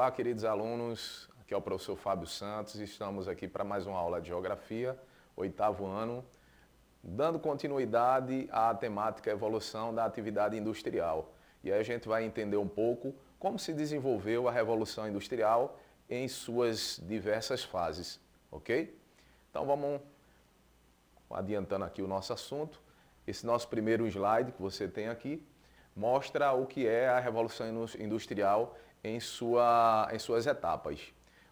Olá, queridos alunos, aqui é o professor Fábio Santos e estamos aqui para mais uma aula de Geografia, 8º ano, dando continuidade à temática evolução da atividade industrial. E aí a gente vai entender um pouco como se desenvolveu a Revolução Industrial em suas diversas fases, ok? Então vamos adiantando aqui o nosso assunto. Esse nosso primeiro slide que você tem aqui mostra o que é a Revolução Industrial em suas etapas.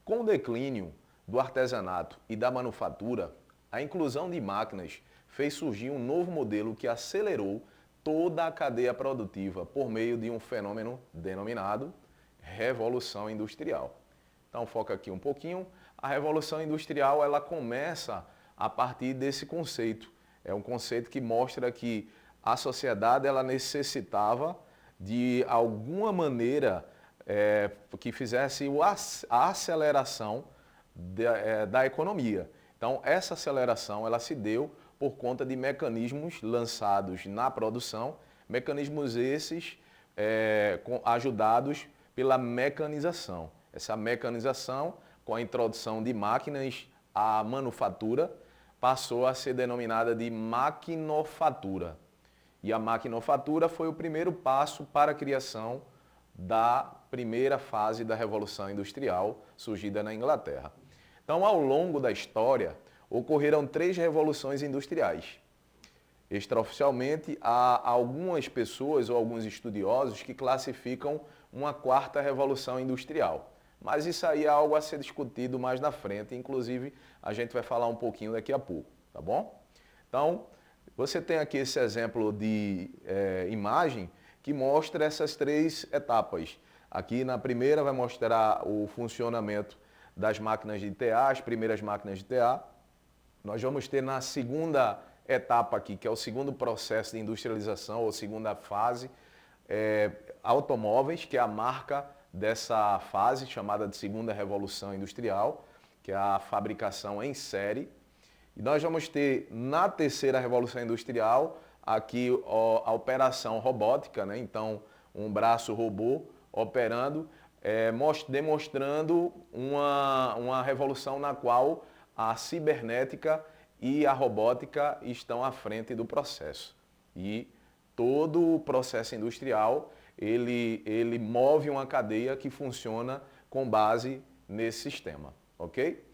Com o declínio do artesanato e da manufatura, a inclusão de máquinas fez surgir um novo modelo que acelerou toda a cadeia produtiva por meio de um fenômeno denominado Revolução Industrial. Então foca aqui um pouquinho. A Revolução Industrial ela começa a partir desse conceito. É um conceito que mostra que a sociedade ela necessitava de alguma maneira que fizesse a aceleração da economia. Então, essa aceleração ela se deu por conta de mecanismos lançados na produção, mecanismos esses ajudados pela mecanização. Essa mecanização, com a introdução de máquinas à manufatura, passou a ser denominada de maquinofatura. E a maquinofatura foi o primeiro passo para a criação da primeira fase da Revolução Industrial, surgida na Inglaterra. Então, ao longo da história, ocorreram 3 revoluções industriais. Extraoficialmente, há algumas pessoas ou alguns estudiosos que classificam uma 4ª Revolução Industrial. Mas isso aí é algo a ser discutido mais na frente, inclusive a gente vai falar um pouquinho daqui a pouco, tá bom? Então, você tem aqui esse exemplo de imagem que mostra essas 3 etapas. Aqui na primeira vai mostrar o funcionamento das máquinas de TA, as primeiras máquinas de TA. Nós vamos ter na segunda etapa aqui, que é o segundo processo de industrialização, ou segunda fase, automóveis, que é a marca dessa fase, chamada de segunda revolução industrial, que é a fabricação em série. E nós vamos ter na terceira revolução industrial aqui a operação robótica, né? Então um braço robô operando, demonstrando uma revolução na qual a cibernética e a robótica estão à frente do processo. E todo o processo industrial ele move uma cadeia que funciona com base nesse sistema, ok?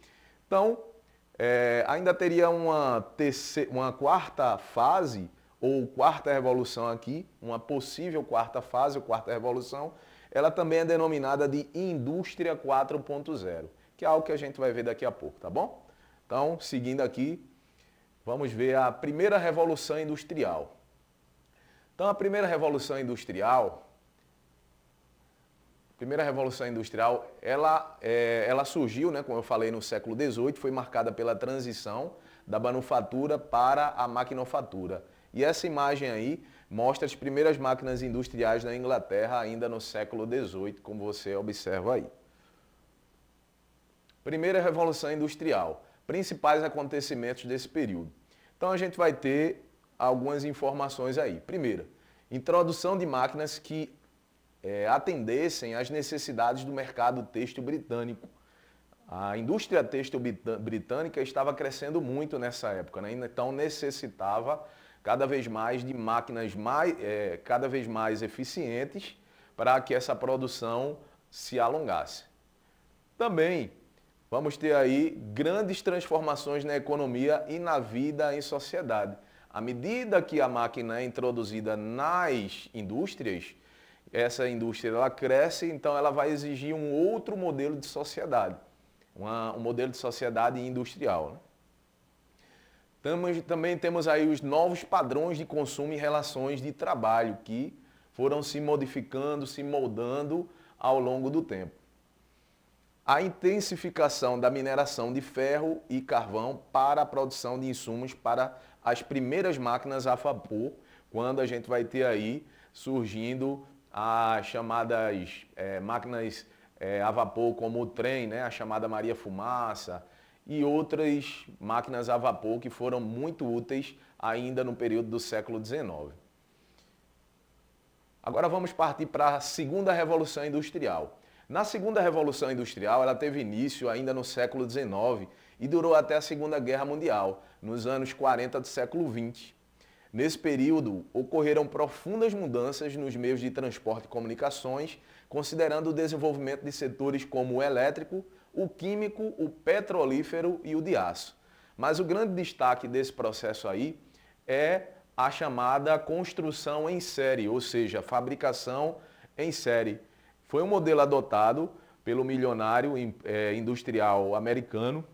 Então, ainda teria uma 4ª fase, ou 4ª revolução aqui, uma possível 4ª fase, ou 4ª revolução, ela também é denominada de Indústria 4.0, que é algo que a gente vai ver daqui a pouco, tá bom? Então, seguindo aqui, vamos ver a primeira revolução industrial. Então, a primeira revolução industrial, ela surgiu, né, como eu falei, no século XVIII, foi marcada pela transição da manufatura para a maquinofatura. E essa imagem aí mostra as primeiras máquinas industriais na Inglaterra ainda no século XVIII, como você observa aí. Primeira Revolução Industrial. Principais acontecimentos desse período. Então a gente vai ter algumas informações aí. Primeira, introdução de máquinas que atendessem às necessidades do mercado têxtil britânico. A indústria têxtil britânica estava crescendo muito nessa época, né? Então necessitava cada vez mais de máquinas cada vez mais eficientes para que essa produção se alongasse. Também vamos ter aí grandes transformações na economia e na vida em sociedade. À medida que a máquina é introduzida nas indústrias, essa indústria ela cresce, então ela vai exigir um outro modelo de sociedade, um modelo de sociedade industrial, né? Também temos aí os novos padrões de consumo e relações de trabalho que foram se modificando, se moldando ao longo do tempo. A intensificação da mineração de ferro e carvão para a produção de insumos para as primeiras máquinas a vapor, quando a gente vai ter aí surgindo as chamadas máquinas a vapor, como o trem, né, a chamada Maria Fumaça, e outras máquinas a vapor que foram muito úteis ainda no período do século XIX. Agora vamos partir para a segunda Revolução Industrial. Na segunda Revolução Industrial, ela teve início ainda no século XIX e durou até a Segunda Guerra Mundial, nos anos 40 do século XX. Nesse período, ocorreram profundas mudanças nos meios de transporte e comunicações, considerando o desenvolvimento de setores como o elétrico, o químico, o petrolífero e o de aço. Mas o grande destaque desse processo aí é a chamada construção em série, ou seja, fabricação em série. Foi um modelo adotado pelo milionário industrial americano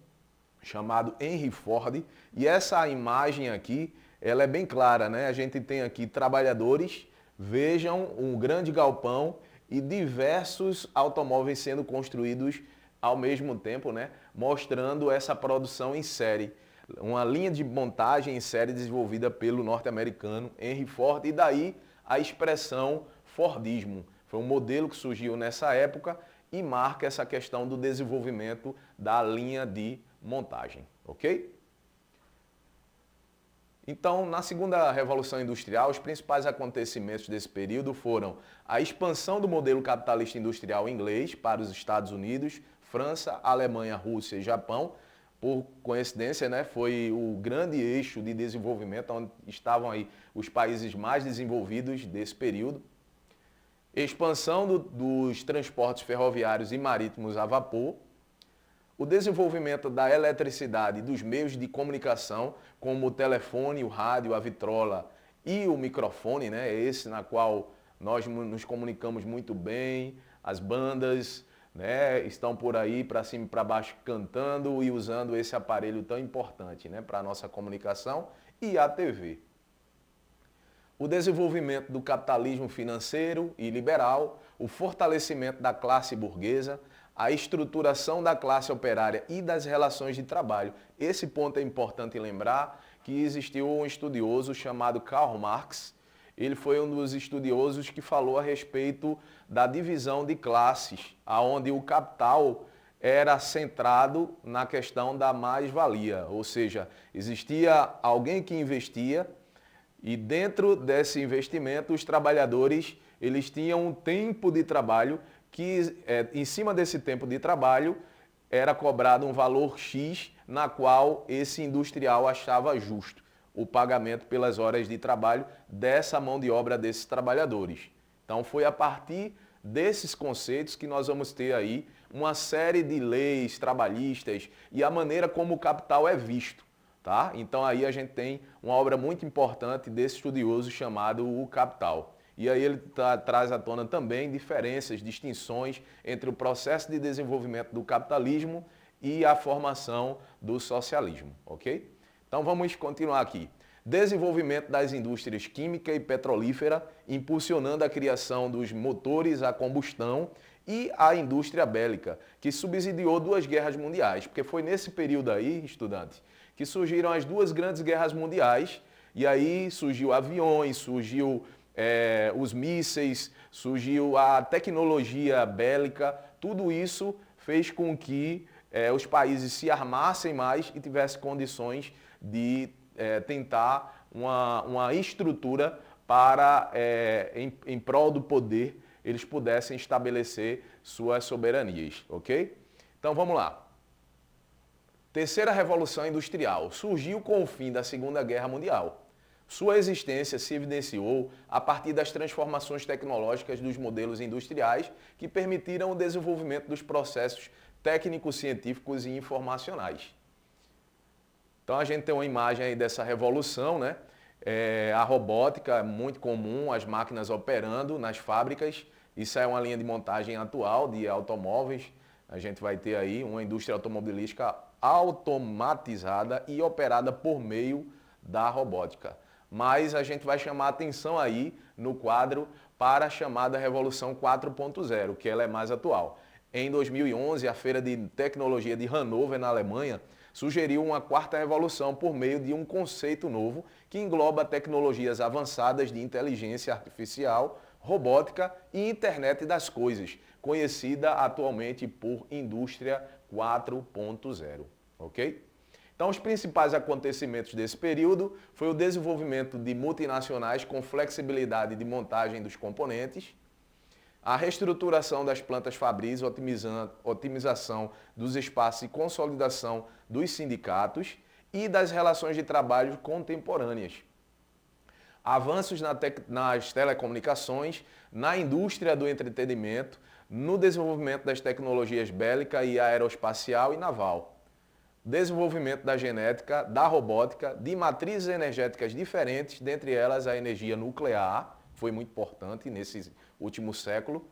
chamado Henry Ford, e essa imagem aqui, ela é bem clara, né? A gente tem aqui trabalhadores, vejam um grande galpão e diversos automóveis sendo construídos ao mesmo tempo, né? Mostrando essa produção em série. Uma linha de montagem em série desenvolvida pelo norte-americano Henry Ford, e daí a expressão Fordismo. Foi um modelo que surgiu nessa época e marca essa questão do desenvolvimento da linha de montagem, ok? Então, na segunda Revolução Industrial, os principais acontecimentos desse período foram a expansão do modelo capitalista industrial inglês para os Estados Unidos, França, Alemanha, Rússia e Japão. Por coincidência, né, foi o grande eixo de desenvolvimento onde estavam aí os países mais desenvolvidos desse período. Expansão dos transportes ferroviários e marítimos a vapor. O desenvolvimento da eletricidade e dos meios de comunicação, como o telefone, o rádio, a vitrola e o microfone, né? Esse na qual nós nos comunicamos muito bem, as bandas, né, estão por aí para cima e para baixo cantando e usando esse aparelho tão importante, né, para a nossa comunicação, e a TV. O desenvolvimento do capitalismo financeiro e liberal, o fortalecimento da classe burguesa, a estruturação da classe operária e das relações de trabalho. Esse ponto é importante lembrar que existiu um estudioso chamado Karl Marx. Ele foi um dos estudiosos que falou a respeito da divisão de classes, onde o capital era centrado na questão da mais-valia, ou seja, existia alguém que investia e dentro desse investimento os trabalhadores eles tinham um tempo de trabalho que em cima desse tempo de trabalho era cobrado um valor X na qual esse industrial achava justo o pagamento pelas horas de trabalho dessa mão de obra desses trabalhadores. Então foi a partir desses conceitos que nós vamos ter aí uma série de leis trabalhistas e a maneira como o capital é visto, tá? Então aí a gente tem uma obra muito importante desse estudioso chamado O Capital. E aí ele traz à tona também diferenças, distinções entre o processo de desenvolvimento do capitalismo e a formação do socialismo, ok? Então vamos continuar aqui. Desenvolvimento das indústrias química e petrolífera, impulsionando a criação dos motores a combustão, e a indústria bélica, que subsidiou duas guerras mundiais, porque foi nesse período aí, estudantes, que surgiram as duas grandes guerras mundiais, e aí surgiu aviões, surgiu os mísseis, surgiu a tecnologia bélica, tudo isso fez com que os países se armassem mais e tivessem condições de tentar uma estrutura para, em prol do poder, eles pudessem estabelecer suas soberanias, ok? Então vamos lá. Terceira Revolução Industrial surgiu com o fim da Segunda Guerra Mundial. Sua existência se evidenciou a partir das transformações tecnológicas dos modelos industriais que permitiram o desenvolvimento dos processos técnicos, científicos e informacionais. Então a gente tem uma imagem aí dessa revolução, né? A robótica é muito comum, as máquinas operando nas fábricas. Isso é uma linha de montagem atual de automóveis. A gente vai ter aí uma indústria automobilística automatizada e operada por meio da robótica. Mas a gente vai chamar a atenção aí no quadro para a chamada Revolução 4.0, que ela é mais atual. Em 2011, a Feira de Tecnologia de Hannover, na Alemanha, sugeriu uma quarta revolução por meio de um conceito novo que engloba tecnologias avançadas de inteligência artificial, robótica e internet das coisas, conhecida atualmente por Indústria 4.0, ok? Então, os principais acontecimentos desse período foi o desenvolvimento de multinacionais com flexibilidade de montagem dos componentes, a reestruturação das plantas fabris, otimização dos espaços e consolidação dos sindicatos e das relações de trabalho contemporâneas. Avanços nas telecomunicações, na indústria do entretenimento, no desenvolvimento das tecnologias bélica e aeroespacial e naval. Desenvolvimento da genética, da robótica, de matrizes energéticas diferentes, dentre elas a energia nuclear, foi muito importante nesse último século,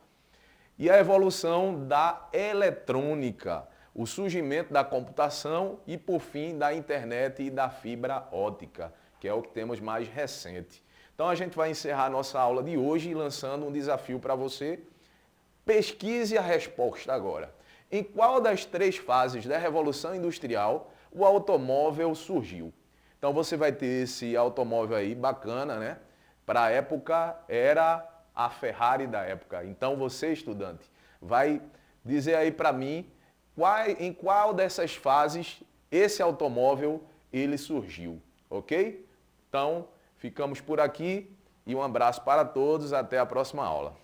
e a evolução da eletrônica, o surgimento da computação e, por fim, da internet e da fibra óptica, que é o que temos mais recente. Então a gente vai encerrar a nossa aula de hoje lançando um desafio para você. Pesquise a resposta agora. Em qual das 3 fases da Revolução Industrial o automóvel surgiu? Então você vai ter esse automóvel aí bacana, né? Para a época era a Ferrari da época. Então você, estudante, vai dizer aí para mim em qual dessas fases esse automóvel ele surgiu, ok? Então ficamos por aqui e um abraço para todos, até a próxima aula.